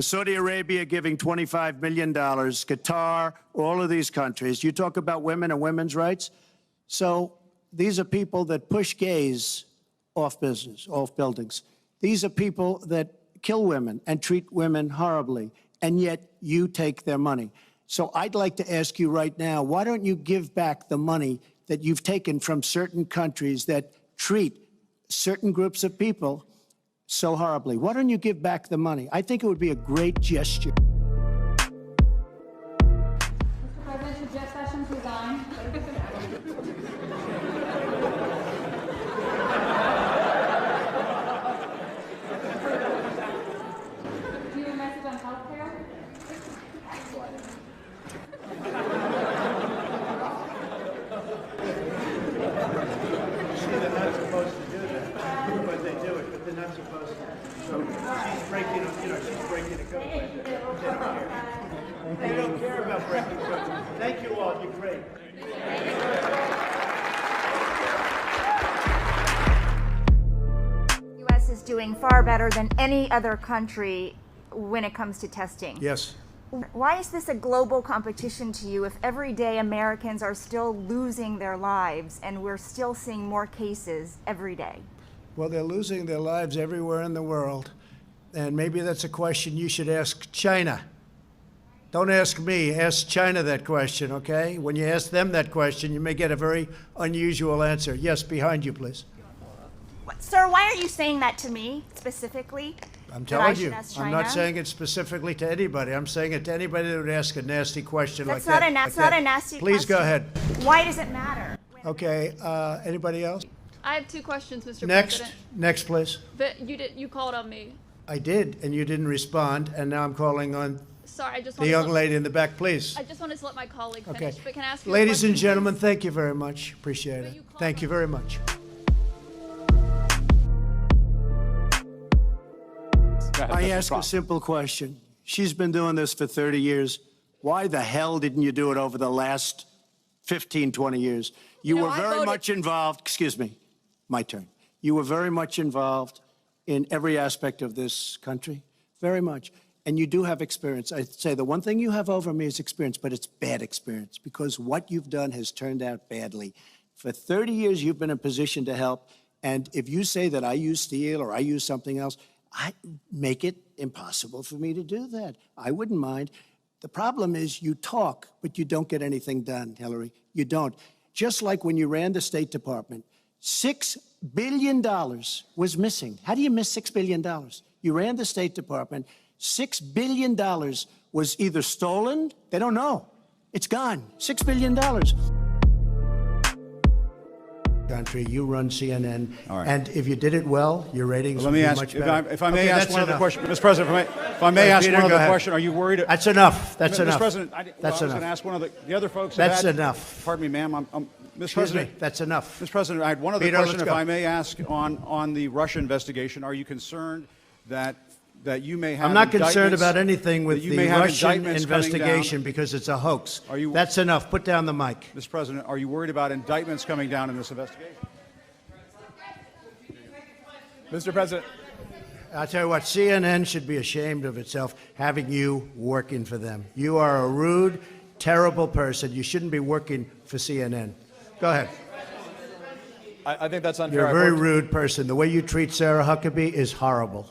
Saudi Arabia giving $25 million, Qatar, all of these countries. You talk about women and women's rights. So these are people that push gays off buildings. These are people that kill women and treat women horribly, and yet you take their money. So I'd like to ask you right now, why don't you give back the money that you've taken from certain countries that treat certain groups of people so horribly? Why don't you give back the money? I think it would be a great gesture. Mr. President, should Jeff Sessions resign? Do you have a message on health care? They're not supposed to do that, but they do it, but they're not supposed to. So she's breaking, she's breaking a code. They don't care. They don't care about breaking codes. Thank you all, you're great. The U.S. is doing far better than any other country when it comes to testing. Yes. Why is this a global competition to you if every day Americans are still losing their lives and we're still seeing more cases every day? Well, they're losing their lives everywhere in the world, and maybe that's a question you should ask China. Don't ask me, ask China that question, okay? When you ask them that question, you may get a very unusual answer. Yes, behind you, please. Sir, why are you saying that to me specifically? I'm telling you, I'm not saying it specifically to anybody. I'm saying it to anybody that would ask a nasty question like that. That's not a nasty question. Please go ahead. Why does it matter? Okay, anybody else? I have two questions, Mr. Next, President. please. But you called on me. I did, and you didn't respond, and now I'm calling on Sorry, I just the young lady in the back, please. I just wanted to let my colleague finish. Okay. But can I ask you Ladies a and question, gentlemen, please? thank you very much. Appreciate it. Thank you very much. I ask a simple question. She's been doing this for 30 years. Why the hell didn't you do it over the last 15, 20 years? You were very much involved. Excuse me, my turn. You were very much involved in every aspect of this country, very much. And you do have experience. I'd say the one thing you have over me is experience, but it's bad experience because what you've done has turned out badly. For 30 years, you've been in a position to help. And if you say that I use steel or I use something else, I make it impossible for me to do that. I wouldn't mind. The problem is you talk, but you don't get anything done, Hillary. You don't. Just like when you ran the State Department, $6 billion was missing. How do you miss $6 billion? You ran the State Department. $6 billion was either stolen, they don't know. It's gone. $6 billion. Country, you run CNN, and if you did it well, your ratings would be much better. If I may ask one other question, Mr. President, if I may ask one other question, are you worried? That's enough. That's enough. Mr. President, I was going to ask one of the other folks. That's enough. Pardon me, ma'am. Mr. President, that's enough. Mr. President, I had one other question, if I may ask, on the Russia investigation. Are you concerned that you may have? I'm not concerned about anything with the Russian investigation because it's a hoax. That's enough. Put down the mic. Mr. President, are you worried about indictments coming down in this investigation? Mr. President. I'll tell you what, CNN should be ashamed of itself having you working for them. You are a rude, terrible person. You shouldn't be working for CNN. Go ahead. I think that's unfair. You're a very rude person. The way you treat Sarah Huckabee is horrible.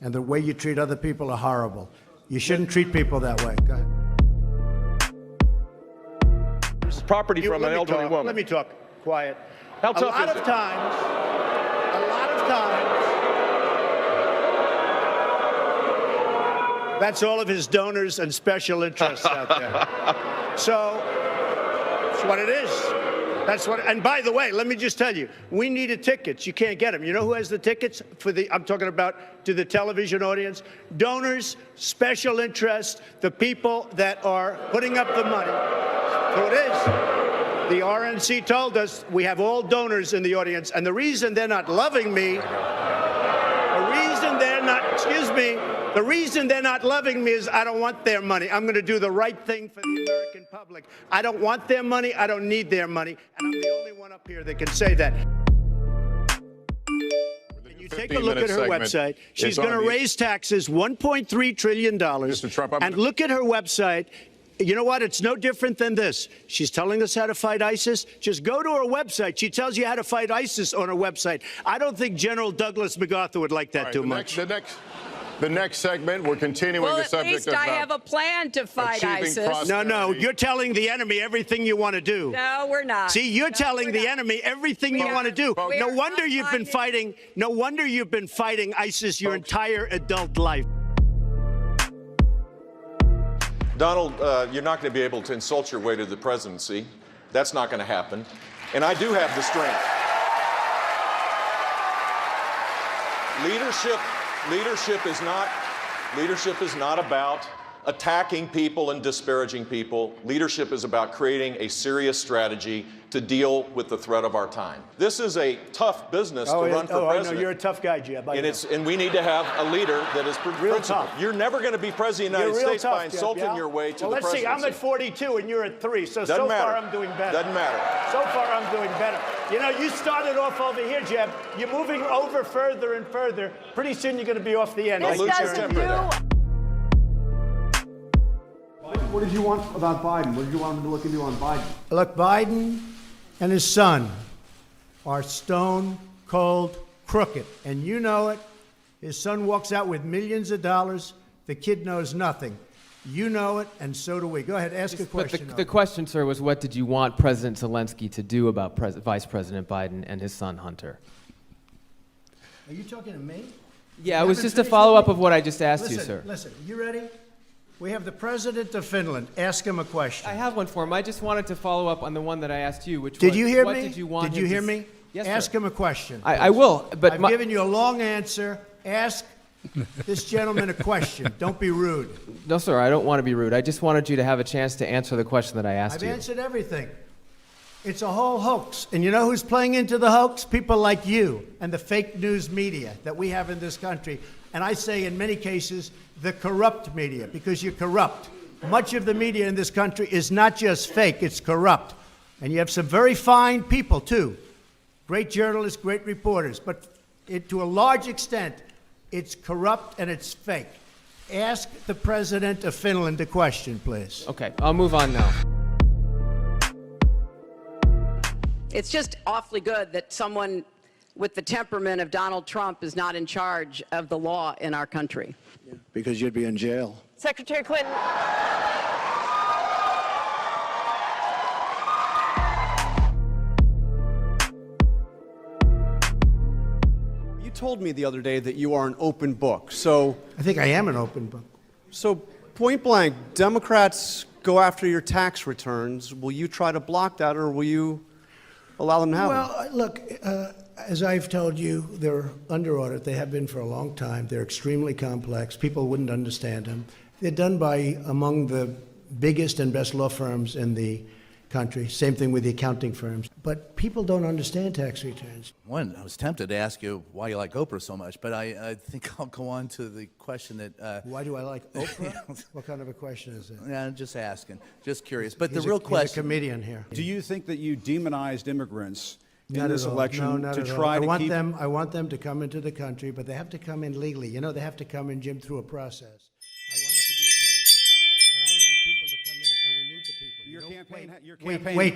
And the way you treat other people are horrible. You shouldn't treat people that way. Go ahead. Property from an elderly woman. Let me talk. Quiet. How tough is it? A lot of times, that's all of his donors and special interests out there. So, that's what it is. That's what, and by the way, let me just tell you, we needed tickets. You can't get them. You know who has the tickets for the, I'm talking about to the television audience? Donors, special interests, the people that are putting up the money. So it is. The RNC told us we have all donors in the audience, and the reason they're not loving me, the reason they're not loving me is I don't want their money. I'm going to do the right thing for the American public. I don't want their money. I don't need their money. And I'm the only one up here that can say that. Can you You take a look at her website. She's going to raise taxes $1.3 trillion. Mr. Trump, and look at her website. You know what? It's no different than this. She's telling us how to fight ISIS. Just go to her website. She tells you how to fight ISIS on her website. I don't think General Douglas MacArthur would like that too much. The next segment, we're continuing Well, the at subject least of I have a plan to fight ISIS. No, you're telling the enemy everything you want to do. No, we're not. See, you're telling the enemy everything you want to do. No wonder you've been fighting. No wonder you've been fighting ISIS your entire adult life. Donald, you're not going to be able to insult your way to the presidency. That's not going to happen. And I do have the strength. Leadership is not about attacking people and disparaging people. Leadership is about creating a serious strategy to deal with the threat of our time. This is a tough business to run for president. I know. You're a tough guy, Jeb. And we need to have a leader that is principled. tough. You're never going to be president of the United States by insulting your way to the presidency. Let's see. I'm at 42 and you're at 3. So Doesn't matter. far I'm doing better. Doesn't matter. So far I'm doing better. You know, you started off over here, Jeb. You're moving over further and further. Pretty soon you're going to be off the end. This doesn't do. What did you want about Biden? What did you want him to look into on Biden? Look, Biden and his son are stone cold crooked, and you know it. His son walks out with millions of dollars. The kid knows nothing. You know it, and so do we. Go ahead, ask a question. But the question, sir, was what did you want President Zelensky to do about Vice President Biden and his son Hunter? Are you talking to me? Yeah, it was just a follow-up of what I just asked you, sir. Listen, you ready? We have the president of Finland. Ask him a question. I have one for him. I just wanted to follow up on the one that I asked you, which Did was, you hear what me? did you want Did him you hear to me? Yes, Ask sir. him a question. I will, but I've given you a long answer. Ask this gentleman a question. Don't be rude. No, sir, I don't want to be rude. I just wanted you to have a chance to answer the question that I asked I've you. answered everything. It's a whole hoax. And you know who's playing into the hoax? People like you and the fake news media that we have in this country. And I say in many cases, the corrupt media, because you're corrupt. Much of the media in this country is not just fake, it's corrupt. And you have some very fine people, too. Great journalists, great reporters. But to a large extent, it's corrupt and it's fake. Ask the president of Finland a question, please. Okay, I'll move on now. It's just awfully good that someone with the temperament of Donald Trump is not in charge of the law in our country. Because you'd be in jail. Secretary Clinton. You told me the other day that you are an open book. So I think I am an open book. So point blank, Democrats go after your tax returns. Will you try to block that, or will you allow them to have them? Well, look, as I've told you, they're under audit. They have been for a long time. They're extremely complex. People wouldn't understand them. They're done by among the biggest and best law firms in the country. Same thing with the accounting firms. But people don't understand tax returns. I was tempted to ask you why you like Oprah so much, but I think I'll go on to the question that... Why do I like Oprah? What kind of a question is it? Yeah, just asking. Just curious. But the He's real He's question... a comedian here. Do you think that you demonized immigrants in Not this at all. election No, not to at all. try to keep... I want them to come into the country, but they have to come in legally. You know, they have to come in, Jim, through a process. I want it to be a process, and I want people to come in, and we need the people. Wait.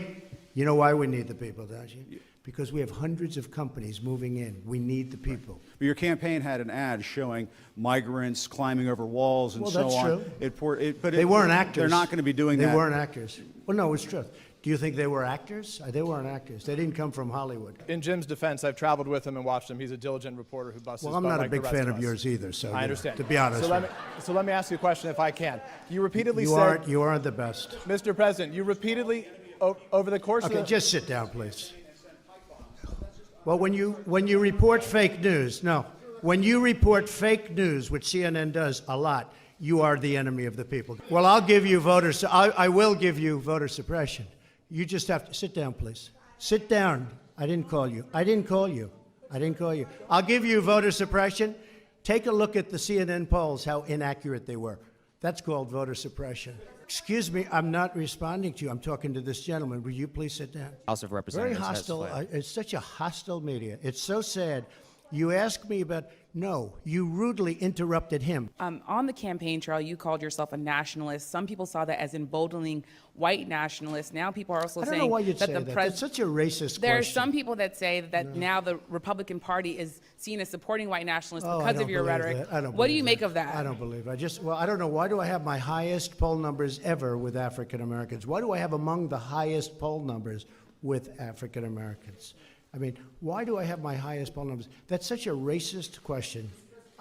You know why we need the people, don't you? Because we have hundreds of companies moving in. We need the people. But your campaign had an ad showing migrants climbing over walls and so on. That's true. But they weren't actors. They're not going to be doing that. They weren't actors. Well, no, it's true. Do you think they were actors? They weren't actors. They didn't come from Hollywood. In Jim's defense, I've traveled with him and watched him. He's a diligent reporter who busts his Well, I'm butt not a like big the rest fan of of us. yours either, so I understand. to be honest. So let me ask you a question if I can. You repeatedly said... You aren't the best. Mr. President, you repeatedly, over the course of Okay, the... just sit down, please. Well, when you report fake news, when you report fake news, which CNN does a lot, you are the enemy of the people. Well, I'll give you I will give you voter suppression. You just have to sit down, please. Sit down. I didn't call you. I'll give you voter suppression. Take a look at the CNN polls, how inaccurate they were. That's called voter suppression. Excuse me, I'm not responding to you. I'm talking to this gentleman. Will you please sit down? House of Representatives. Very hostile. It's such a hostile media. It's so sad. You asked me about, no, you rudely interrupted him. On the campaign trail, you called yourself a nationalist. Some people saw that as emboldening white nationalists. Now people are also I don't saying know why you'd that say the that. president. That's such a racist There are question. some people that say that now the Republican Party is seen as supporting white nationalists Oh, I because don't of your believe rhetoric. that. I don't What do believe you make that. of that? I don't believe it. Well, I don't know. Why do I have my highest poll numbers ever with African Americans? Why do I have among the highest poll numbers with African Americans? I mean, why do I have my highest poll numbers? That's such a racist question.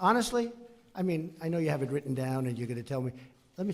Honestly, I mean, I know you have it written down and you're going to tell me. Let me